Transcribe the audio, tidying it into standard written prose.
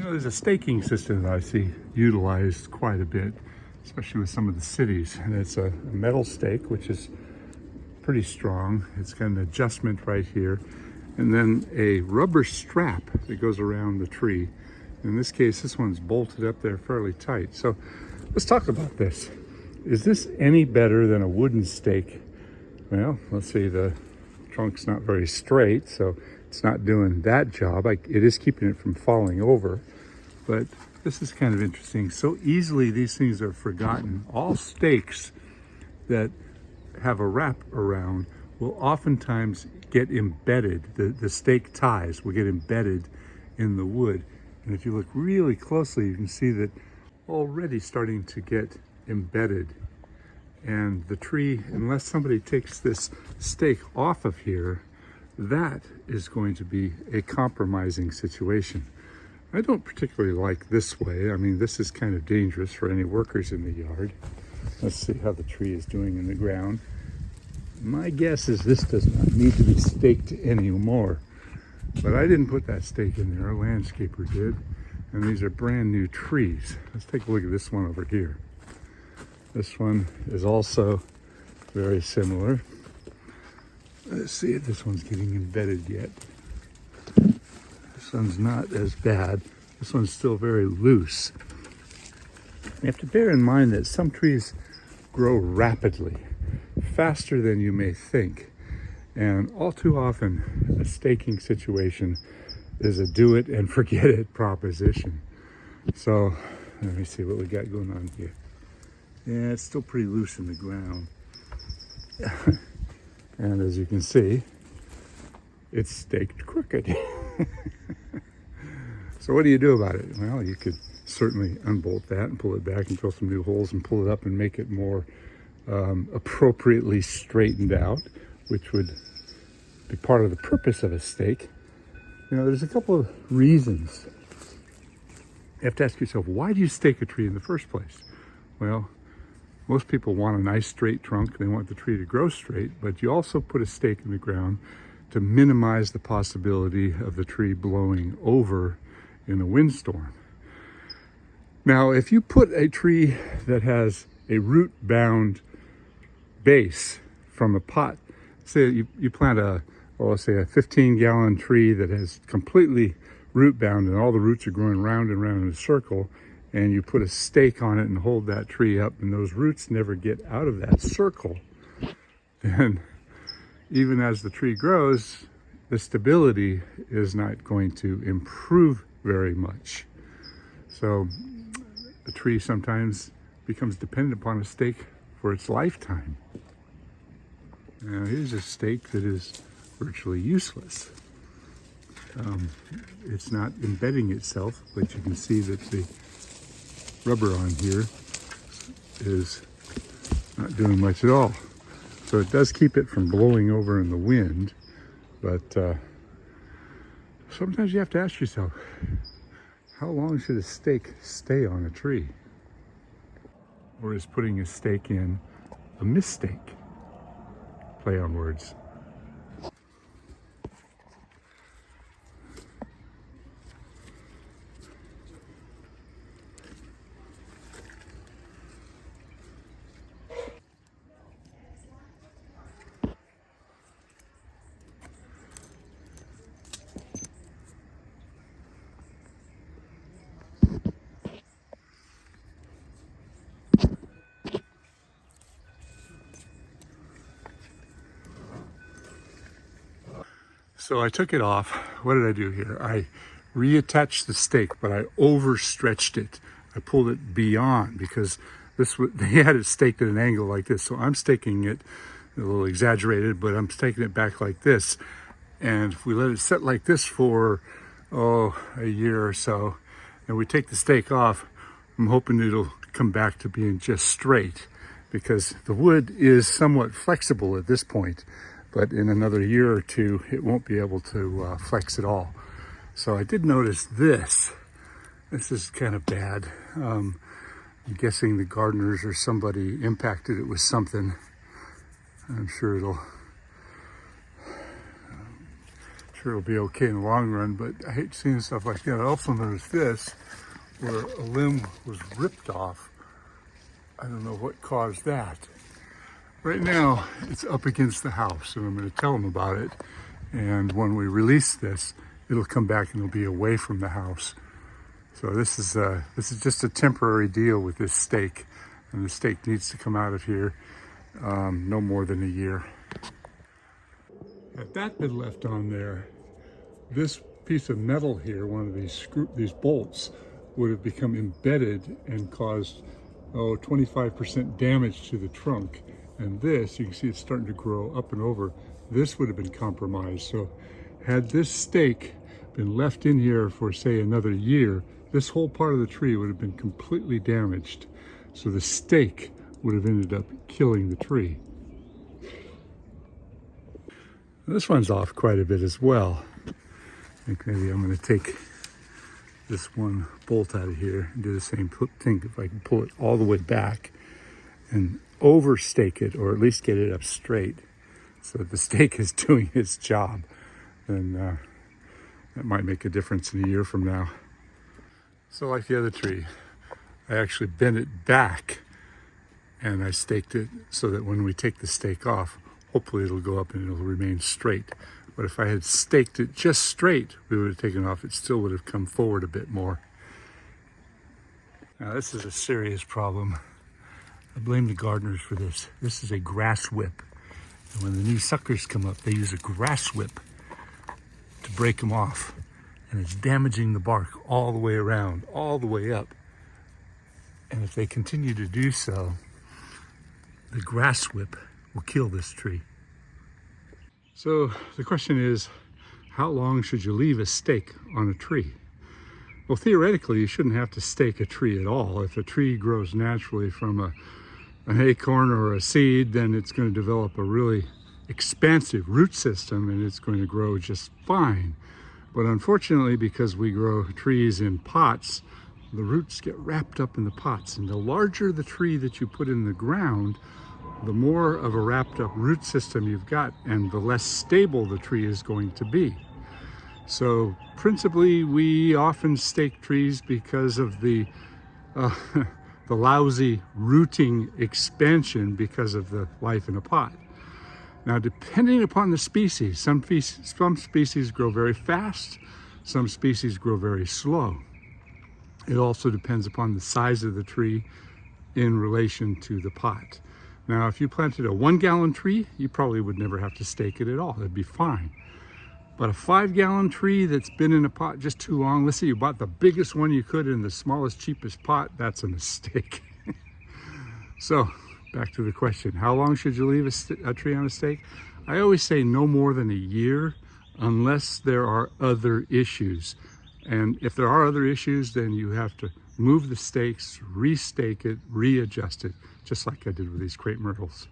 There's a staking system that I see utilized quite a bit, especially with some of the cities. And it's a metal stake, which is pretty strong. It's got an adjustment right here. And then a rubber strap that goes around the tree. In this case, this one's bolted up there fairly tight. So let's talk about this. Is this any better than a wooden stake? Well, let's see, the trunk's not very straight, so it's not doing that job. It is keeping it from falling over, but this is kind of interesting. So easily these things are forgotten. All stakes that have a wrap around will oftentimes get embedded. The stake ties will get embedded in the wood. And if you look really closely, you can see that already starting to get embedded. And the tree, unless somebody takes this stake off of here, that is going to be a compromising situation. I don't particularly like this way. I mean, this is kind of dangerous for any workers in the yard. Let's see how the tree is doing in the ground. My guess is this does not need to be staked anymore. But I didn't put that stake in there, a landscaper did. And these are brand new trees. Let's take a look at this one over here. This one is also very similar. Let's see if this one's getting embedded yet. This one's not as bad. This one's still very loose. You have to bear in mind that some trees grow rapidly, faster than you may think. And all too often, a staking situation is a do it and forget it proposition. So let me see what we got going on here. Yeah, it's still pretty loose in the ground. And as you can see, it's staked crooked. So what do you do about it? Well, you could certainly unbolt that and pull it back and drill some new holes and pull it up and make it more appropriately straightened out, which would be part of the purpose of a stake. There's a couple of reasons. You have to ask yourself, why do you stake a tree in the first place? Well, most people want a nice straight trunk. They want the tree to grow straight, but you also put a stake in the ground to minimize the possibility of the tree blowing over in a windstorm. Now, if you put a tree that has a root-bound base from a pot, say you plant let's say a 15-gallon tree that is completely root-bound and all the roots are growing round and round in a circle, and you put a stake on it and hold that tree up, and those roots never get out of that circle, then even as the tree grows, the stability is not going to improve very much. So a tree sometimes becomes dependent upon a stake for its lifetime. Now here's a stake that is virtually useless. It's not embedding itself, but you can see that the rubber on here is not doing much at all. So it does keep it from blowing over in the wind, but sometimes you have to ask yourself, how long should a stake stay on a tree? Or is putting a stake in a mistake? Play on words. So I took it off. What did I do here? I reattached the stake, but I overstretched it. I pulled it beyond because they had it staked at an angle like this. So I'm staking it a little exaggerated, but I'm staking it back like this. And if we let it set like this for, a year or so, and we take the stake off, I'm hoping it'll come back to being just straight, because the wood is somewhat flexible at this point. But in another year or two, it won't be able to flex at all. So I did notice this. This is kind of bad. I'm guessing the gardeners or somebody impacted it with something. I'm sure it'll Sure it'll be okay in the long run, but I hate seeing stuff like that. I also noticed this, where a limb was ripped off. I don't know what caused that. Right now, it's up against the house, and I'm going to tell them about it. And when we release this, it'll come back and it'll be away from the house. So this is just a temporary deal with this stake, and the stake needs to come out of here no more than a year. Had that been left on there, this piece of metal here, one of these bolts, would have become embedded and caused 25% damage to the trunk. And this, you can see it's starting to grow up and over. This would have been compromised. So had this stake been left in here for, say, another year, this whole part of the tree would have been completely damaged. So the stake would have ended up killing the tree. This one's off quite a bit as well. I think maybe I'm going to take this one bolt out of here and do the same thing. If I can pull it all the way back and overstake it, or at least get it up straight so that the stake is doing its job, then that might make a difference in a year from now. So like the other tree, I actually bent it back and I staked it so that when we take the stake off, hopefully it'll go up and it'll remain straight. But if I had staked it just straight, we would have taken off. It still would have come forward a bit more. Now this is a serious problem. I blame the gardeners for this. This is a grass whip. And when the new suckers come up, they use a grass whip to break them off. And it's damaging the bark all the way around, all the way up. And if they continue to do so, the grass whip will kill this tree. So the question is, how long should you leave a stake on a tree? Well, theoretically, you shouldn't have to stake a tree at all. If a tree grows naturally from an acorn or a seed, then it's going to develop a really expansive root system and it's going to grow just fine. But unfortunately, because we grow trees in pots, the roots get wrapped up in the pots. And the larger the tree that you put in the ground, the more of a wrapped up root system you've got and the less stable the tree is going to be. So principally, we often stake trees because of the lousy rooting expansion because of the life in a pot. Now, depending upon the species, some species grow very fast, some species grow very slow. It also depends upon the size of the tree in relation to the pot. Now, if you planted a 1-gallon tree, you probably would never have to stake it at all. It'd be fine. But a 5-gallon tree that's been in a pot just too long, let's say you bought the biggest one you could in the smallest, cheapest pot, that's a mistake. So, back to the question, how long should you leave a tree on a stake? I always say no more than a year, unless there are other issues. And if there are other issues, then you have to move the stakes, restake it, readjust it, just like I did with these crepe myrtles.